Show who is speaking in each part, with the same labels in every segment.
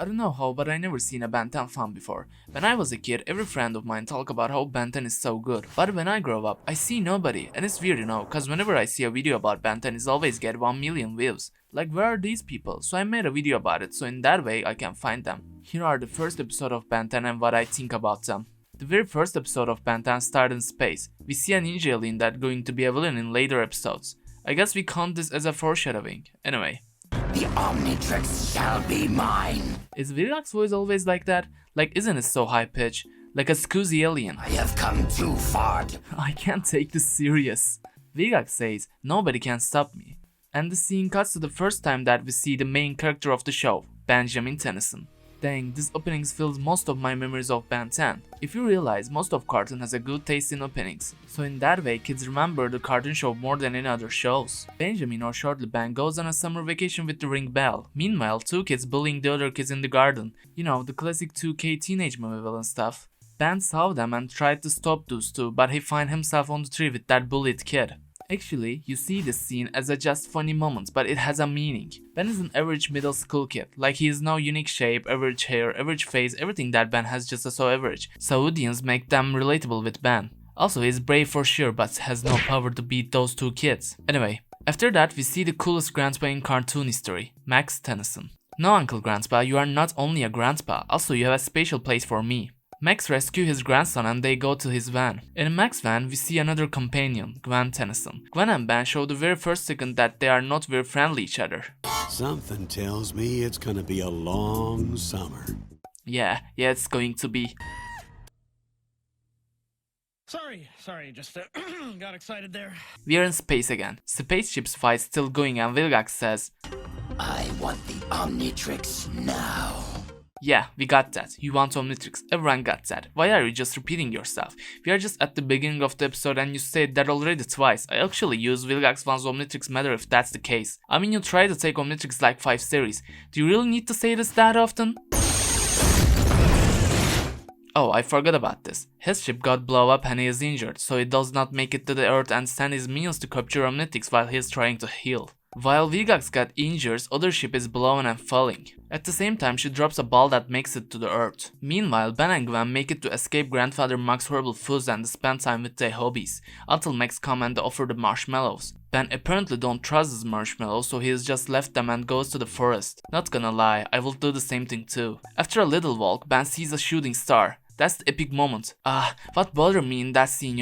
Speaker 1: I don't know how, but I never seen a Ben 10 fan before. When I was a kid, every friend of mine talk about how Ben 10 is so good. But when I grow up, I see nobody. And it's weird, cause whenever I see a video about Ben 10, it's always get 1 million views. Like, where are these people? So I made a video about it, so in that way I can find them. Here are the first episode of Ben 10 and what I think about them. The very first episode of Ben 10 started in space. We see a ninja alien that's going to be a villain in later episodes. I guess we count this as a foreshadowing. Anyway.
Speaker 2: The Omnitrix shall be mine.
Speaker 1: Is Vilgax's voice always like that? Like, isn't it so high pitched? Like a scoozy alien.
Speaker 2: I have come too far.
Speaker 1: I can't take this serious. Vilgax says, nobody can stop me. And the scene cuts to the first time that we see the main character of the show, Benjamin Tennyson. Dang, this opening fills most of my memories of Ben 10. If you realize, most of cartoon has a good taste in openings, so in that way kids remember the cartoon show more than any other shows. Benjamin, or shortly Ben, goes on a summer vacation with the ring bell. Meanwhile, two kids bullying the other kids in the garden. You know, the classic 2K teenage movie villain stuff. Ben saw them and tried to stop those two, but he found himself on the tree with that bullied kid. Actually, you see this scene as a just funny moment, but it has a meaning. Ben is an average middle school kid, like he has no unique shape, average hair, average face, everything that Ben has just so average, so audience make them relatable with Ben. Also, he's brave for sure, but has no power to beat those two kids. Anyway, after that we see the coolest grandpa in cartoon history, Max Tennyson. No, Uncle Grandpa, you are not only a grandpa, also you have a special place for me. Max rescues his grandson and they go to his van. In Max's van, we see another companion, Gwen Tennyson. Gwen and Ben show the very first second that they are not very friendly each other.
Speaker 3: Something tells me it's gonna be a long summer.
Speaker 1: Yeah, it's going to be.
Speaker 4: Sorry, just got excited there.
Speaker 1: We are in space again. Spaceships fight still going and Vilgax says,
Speaker 2: I want the Omnitrix now.
Speaker 1: Yeah, we got that. You want Omnitrix. Everyone got that. Why are you just repeating yourself? We are just at the beginning of the episode and you said that already twice. I actually use Vilgax wants Omnitrix matter if that's the case. I mean, you try to take Omnitrix like 5 series. Do you really need to say this that often? Oh, I forgot about this. His ship got blown up and he is injured, so he does not make it to the Earth and send his minions to capture Omnitrix while he is trying to heal. While Vilgax got injured, other ship is blown and falling. At the same time, she drops a ball that makes it to the Earth. Meanwhile, Ben and Gwen make it to escape grandfather Max's horrible foods and spend time with their hobbies, until Max come and offer the marshmallows. Ben apparently don't trust his marshmallows, so he has just left them and goes to the forest. Not gonna lie, I will do the same thing too. After a little walk, Ben sees a shooting star. That's the epic moment. What bothered me in that scene,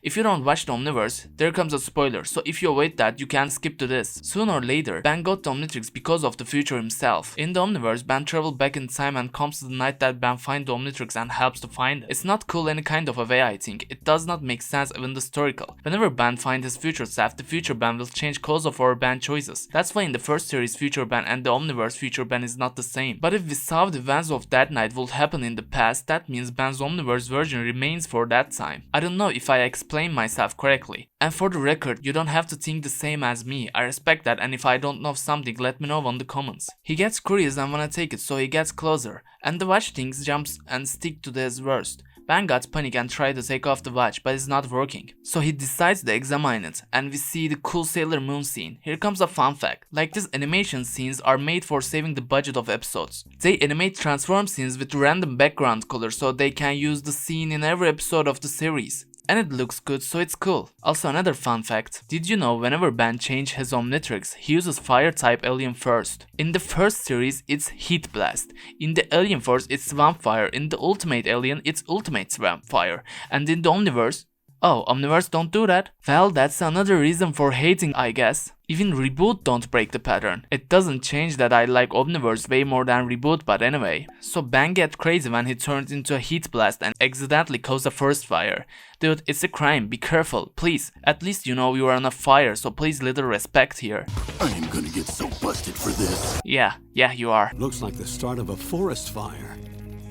Speaker 1: if you don't watch the Omniverse, there comes a spoiler, so if you avoid that, you can skip to this. Sooner or later, Ben got the Omnitrix because of the future himself. In the Omniverse, Ben travels back in time and comes to the night that Ben finds the Omnitrix and helps to find it. It's not cool any kind of a way, I think. It does not make sense even historical. Whenever Ben finds his future self, the future Ben will change cause of our Ben choices. That's why in the first series future Ben and the Omniverse future Ben is not the same. But if we saw the events of that night would happen in the past, that means Ben's Omniverse version remains for that time. I don't know if I explain myself correctly. And for the record, you don't have to think the same as me. I respect that, and if I don't know something, let me know on the comments. He gets curious and wanna take it, so he gets closer. And the watch things jumps and stick to his worst. Ben got panic and tried to take off the watch, but it's not working. So he decides to examine it, and we see the cool Sailor Moon scene. Here comes a fun fact. Like these animation scenes are made for saving the budget of episodes. They animate transform scenes with random background color so they can use the scene in every episode of the series. And it looks good, so it's cool. Also, another fun fact. Did you know whenever Ben changes his Omnitrix, he uses fire type alien first? In the first series, it's Heat Blast. In the Alien Force, it's Swamp Fire. In the Ultimate Alien, it's Ultimate Swamp Fire. And in the Omniverse... Oh, Omniverse don't do that? Well, that's another reason for hating, I guess. Even Reboot don't break the pattern. It doesn't change that I like Omniverse way more than Reboot, but anyway. So Ben gets crazy when he turns into a Heat Blast and accidentally causes a forest fire. Dude, it's a crime, be careful, please. At least you know you are on a fire, so please little respect here.
Speaker 3: I am gonna get so busted for this.
Speaker 1: Yeah, you are.
Speaker 3: Looks like the start of a forest fire.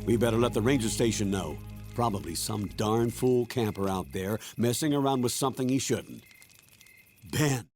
Speaker 3: We better let the ranger station know. Probably some darn fool camper out there messing around with something he shouldn't. Ben.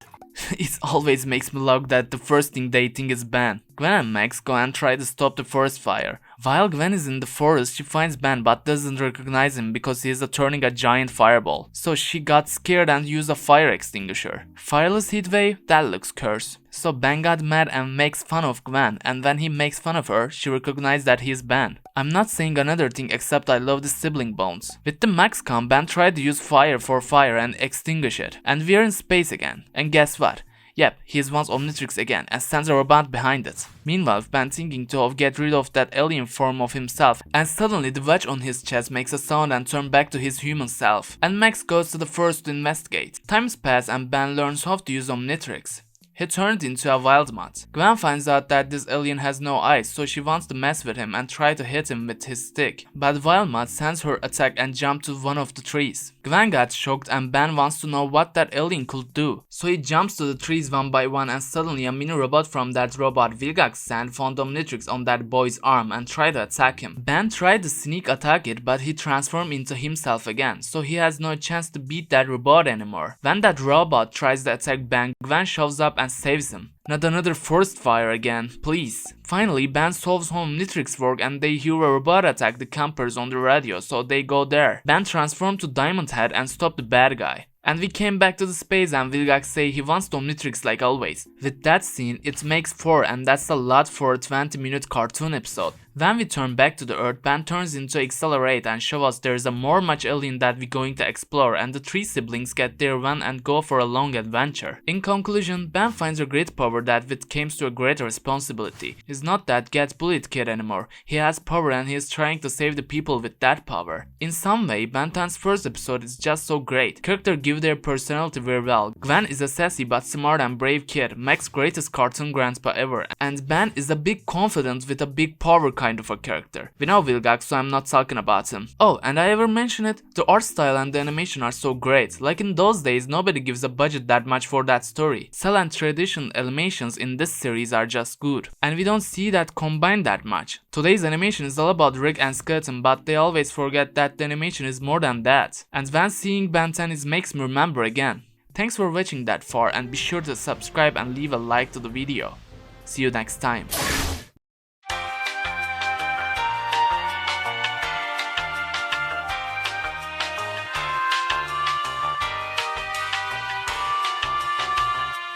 Speaker 1: It always makes me laugh that the first thing they think is Ben. Gwen and Max go and try to stop the forest fire. While Gwen is in the forest, she finds Ben but doesn't recognize him because he is turning a giant fireball. So she got scared and used a fire extinguisher. Fireless heatwave? That looks cursed. So Ben got mad and makes fun of Gwen, and when he makes fun of her, she recognizes that he's Ben. I'm not saying another thing except I love the sibling bonds. With the Max come, Ben tried to use fire for fire and extinguish it. And we're in space again. And guess what? Yep, he wants Omnitrix again and sends a robot behind it. Meanwhile, Ben thinking to get rid of that alien form of himself, and suddenly the watch on his chest makes a sound and turns back to his human self. And Max goes to the forest to investigate. Times pass and Ben learns how to use Omnitrix. He turned into a wild mutt. Gwen finds out that this alien has no eyes, so she wants to mess with him and try to hit him with his stick. But Wild Mutt sends her attack and jumps to one of the trees. Gwen gets shocked and Ben wants to know what that alien could do. So he jumps to the trees one by one, and suddenly a mini robot from that robot Vilgax sent found Omnitrix on that boy's arm and tried to attack him. Ben tried to sneak attack it, but he transformed into himself again, so he has no chance to beat that robot anymore. When that robot tries to attack Ben, Gwen shows up and saves him. Not another forest fire again, please. Finally, Ben solves Omnitrix work and they hear a robot attack the campers on the radio, so they go there. Ben transforms to Diamond Head and stops the bad guy. And we came back to the space and Vilgax say he wants Omnitrix like always. With that scene, it makes 4 and that's a lot for a 20-minute cartoon episode. When we turn back to the Earth, Ben turns into Accelerate and shows us there's a more much alien that we're going to explore, and the 3 siblings get their van and go for a long adventure. In conclusion, Ben finds a great power that with comes to a great responsibility. He's not that get bullied kid anymore. He has power and he is trying to save the people with that power. In some way, Ben 10's first episode is just so great. Characters give their personality very well. Gwen is a sassy but smart and brave kid, Max's greatest cartoon grandpa ever, and Ben is a big confident with a big power kind of a character. We know Vilgax, so I'm not talking about him. Oh, and I ever mention it? The art style and the animation are so great. Like in those days, nobody gives a budget that much for that story. Cell and traditional animations in this series are just good. And we don't see that combined that much. Today's animation is all about Rick and Skeleton, but they always forget that the animation is more than that. And when seeing Ben 10 it makes me remember again. Thanks for watching that far and be sure to subscribe and leave a like to the video. See you next time.